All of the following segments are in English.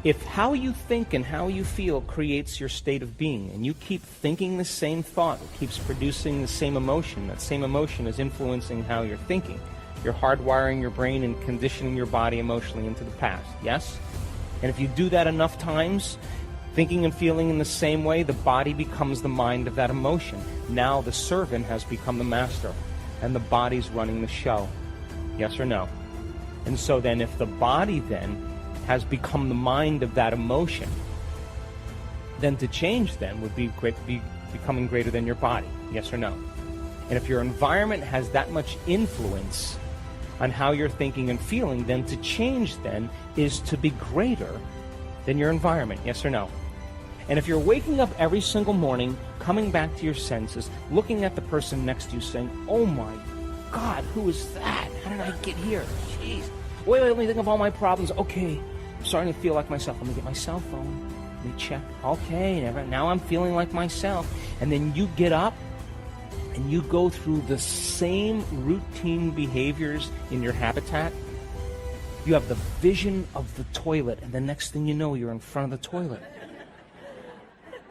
If how you think and how you feel creates your state of being, and you keep thinking the same thought, it keeps producing the same emotion, that same emotion is influencing how you're thinking. You're hardwiring your brain and conditioning your body emotionally into the past, yes? And if you do that enough times, thinking and feeling in the same way, the body becomes the mind of that emotion. Now the servant has become the master, and the body's running the show. Yes or no? And so then if the body then has become the mind of that emotion, then to change then would be becoming greater than your body. Yes or no? And if your environment has that much influence on how you're thinking and feeling, then to change then is to be greater than your environment. Yes or no? And if you're waking up every single morning, coming back to your senses, looking at the person next to you saying, oh my God, who is that? How did I get here? Jeez. Wait, let me think of all my problems. Okay, I'm starting to feel like myself. Let me get my cell phone. Let me check. Okay, now I'm feeling like myself. And then you get up and you go through the same routine behaviors in your habitat. You have the vision of the toilet, and the next thing you know, you're in front of the toilet.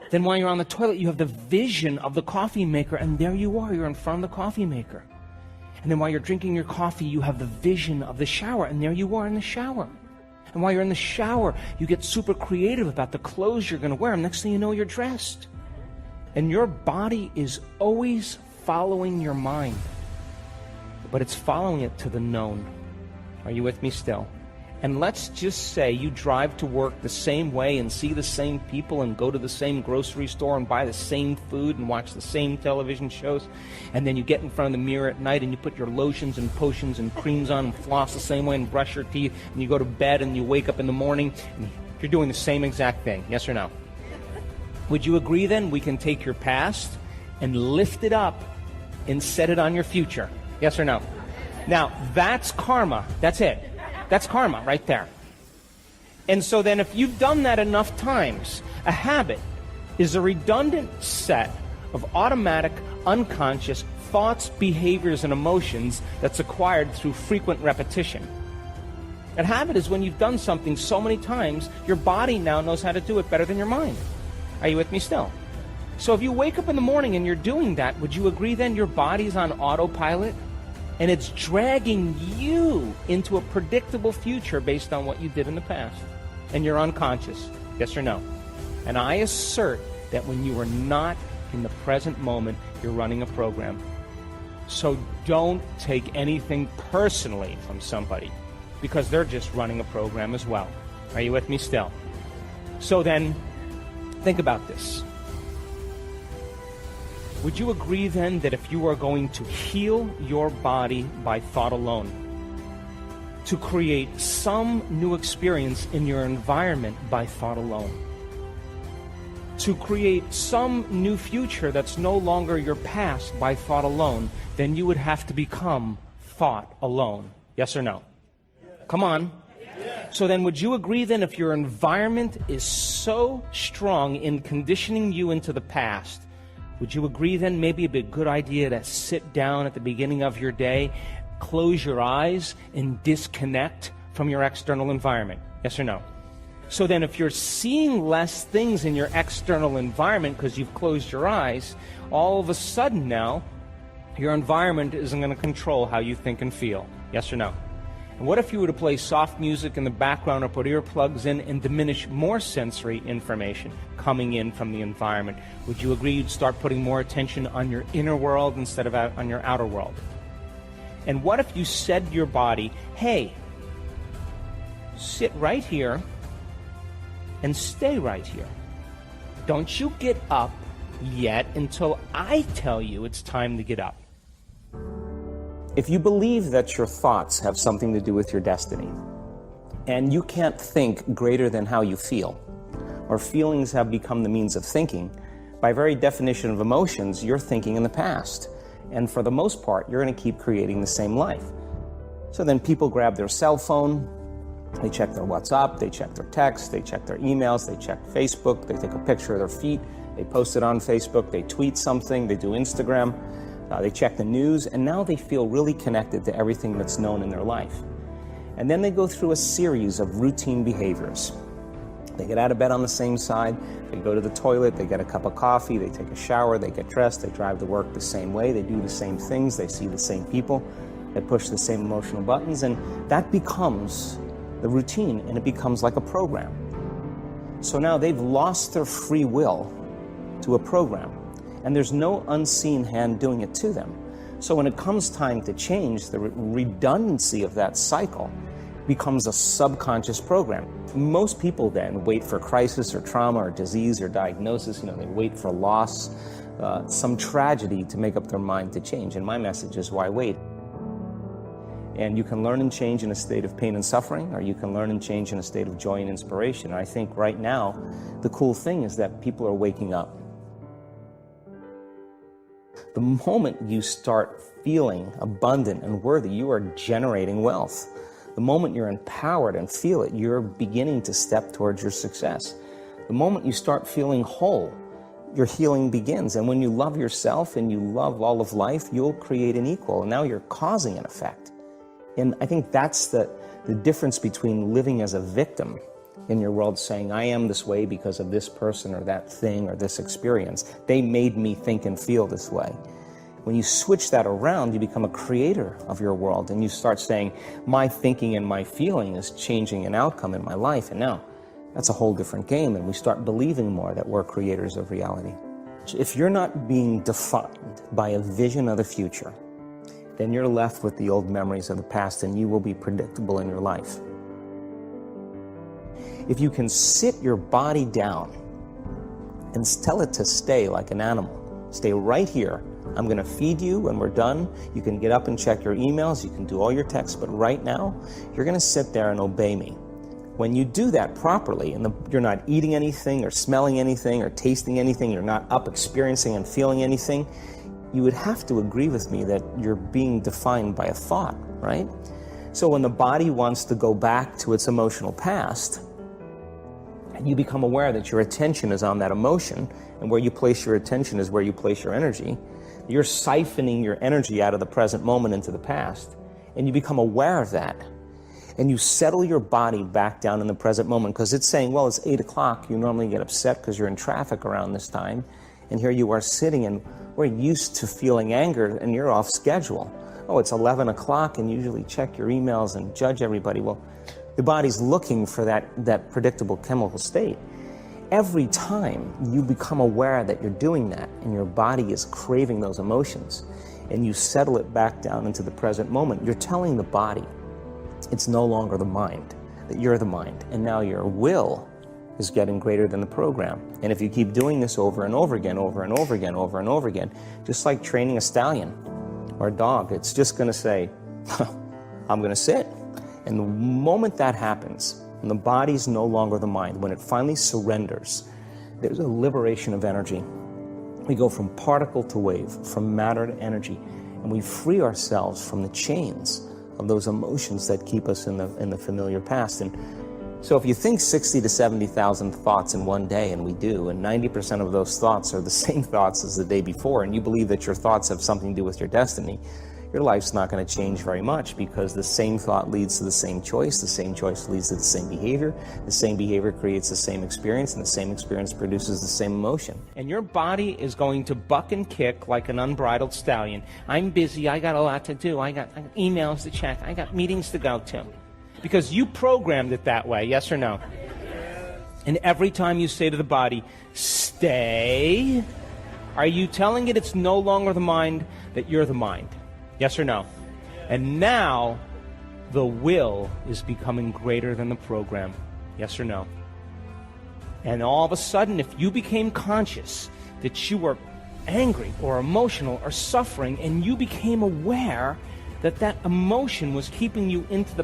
Then while you're on the toilet, you have the vision of the coffee maker, and there you are, you're in front of the coffee maker. And then while you're drinking your coffee, you have the vision of the shower, and there you are in the shower. And while you're in the shower, you get super creative about the clothes you're going to wear, and next thing you know, you're dressed. And your body is always following your mind, but it's following it to the known. Are you with me still? And let's just say you drive to work the same way and see the same people and go to the same grocery store and buy the same food and watch the same television shows, and then you get in front of the mirror at night and you put your lotions and potions and creams on and floss the same way and brush your teeth, and you go to bed and you wake up in the morning and you're doing the same exact thing. Yes or no? Would you agree then we can take your past and lift it up and set it on your future? Yes or no? Now, that's karma. That's it. That's karma right there. And so then if you've done that enough times, a habit is a redundant set of automatic, unconscious thoughts, behaviors, and emotions that's acquired through frequent repetition. A habit is when you've done something so many times, your body now knows how to do it better than your mind. Are you with me still? So if you wake up in the morning and you're doing that, would you agree then your body's on autopilot? And it's dragging you into a predictable future based on what you did in the past. And you're unconscious. Yes or no? And I assert that when you are not in the present moment, you're running a program. So don't take anything personally from somebody, because they're just running a program as well. Are you with me still? So then, think about this. Would you agree then that if you are going to heal your body by thought alone, to create some new experience in your environment by thought alone, to create some new future that's no longer your past by thought alone, then you would have to become thought alone? Yes or no? Come on. So then would you agree then if your environment is so strong in conditioning you into the past, would you agree then maybe it'd be a good idea to sit down at the beginning of your day, close your eyes, and disconnect from your external environment? Yes or no? So then if you're seeing less things in your external environment because you've closed your eyes, all of a sudden now, your environment isn't going to control how you think and feel. Yes or no? And what if you were to play soft music in the background or put earplugs in and diminish more sensory information coming in from the environment? Would you agree you'd start putting more attention on your inner world instead of on your outer world? And what if you said to your body, hey, sit right here and stay right here. Don't you get up yet until I tell you it's time to get up. If you believe that your thoughts have something to do with your destiny, and you can't think greater than how you feel, or feelings have become the means of thinking, by very definition of emotions, you're thinking in the past. And for the most part, you're going to keep creating the same life. So then people grab their cell phone, they check their WhatsApp, they check their text, they check their emails, they check Facebook, they take a picture of their feet, they post it on Facebook, they tweet something, they do Instagram. They check the news, and now they feel really connected to everything that's known in their life. And then they go through a series of routine behaviors. They get out of bed on the same side, they go to the toilet, they get a cup of coffee, they take a shower, they get dressed, they drive to work the same way, they do the same things, they see the same people, they push the same emotional buttons, and that becomes the routine, and it becomes like a program. So now they've lost their free will to a program, and there's no unseen hand doing it to them. So when it comes time to change, the redundancy of that cycle becomes a subconscious program. Most people then wait for crisis or trauma or disease or diagnosis. They wait for loss, some tragedy to make up their mind to change. And my message is, why wait? And you can learn and change in a state of pain and suffering, or you can learn and change in a state of joy and inspiration. And I think right now, the cool thing is that people are waking up. The moment you start feeling abundant and worthy, you are generating wealth. The moment you're empowered and feel it, you're beginning to step towards your success. The moment you start feeling whole, your healing begins. And when you love yourself and you love all of life, you'll create an equal. And now you're causing an effect. And I think that's the difference between living as a victim in your world, saying, I am this way because of this person or that thing or this experience. They made me think and feel this way. When you switch that around, you become a creator of your world, and you start saying, my thinking and my feeling is changing an outcome in my life. And now that's a whole different game, and we start believing more that we're creators of reality. If you're not being defined by a vision of the future, then you're left with the old memories of the past, and you will be predictable in your life. If you can sit your body down and tell it to stay like an animal, stay right here. I'm going to feed you when we're done. You can get up and check your emails. You can do all your texts. But right now, you're going to sit there and obey me. When you do that properly, and you're not eating anything or smelling anything or tasting anything, you're not up experiencing and feeling anything, you would have to agree with me that you're being defined by a thought, right? So when the body wants to go back to its emotional past, and you become aware that your attention is on that emotion, and where you place your attention is where you place your energy, you're siphoning your energy out of the present moment into the past, and you become aware of that. And you settle your body back down in the present moment, because it's saying, well, it's 8 o'clock. You normally get upset because you're in traffic around this time, and here you are sitting, and we're used to feeling anger, and you're off schedule. Oh, it's 11 o'clock, and you usually check your emails and judge everybody. Well, the body's looking for that predictable chemical state. Every time you become aware that you're doing that, and your body is craving those emotions, and you settle it back down into the present moment, you're telling the body it's no longer the mind, that you're the mind, and now your will is getting greater than the program. And if you keep doing this over and over again, over and over again, over and over again, just like training a stallion or a dog, it's just going to say, I'm going to sit. And the moment that happens, and the body's no longer the mind, when it finally surrenders, there's a liberation of energy. We go from particle to wave, from matter to energy, and we free ourselves from the chains of those emotions that keep us in the familiar past. And so if you think 60 to 70,000 thoughts in one day, and we do, and 90% of those thoughts are the same thoughts as the day before, and you believe that your thoughts have something to do with your destiny, your life's not going to change very much, because the same thought leads to the same choice leads to the same behavior creates the same experience, and the same experience produces the same emotion. And your body is going to buck and kick like an unbridled stallion. I'm busy, I got a lot to do, I got emails to check, I got meetings to go to. Because you programmed it that way, yes or no? And every time you say to the body, stay, are you telling it it's no longer the mind, that you're the mind? Yes or no? And now, the will is becoming greater than the program. Yes or no? And all of a sudden, if you became conscious that you were angry or emotional or suffering, and you became aware that that emotion was keeping you into the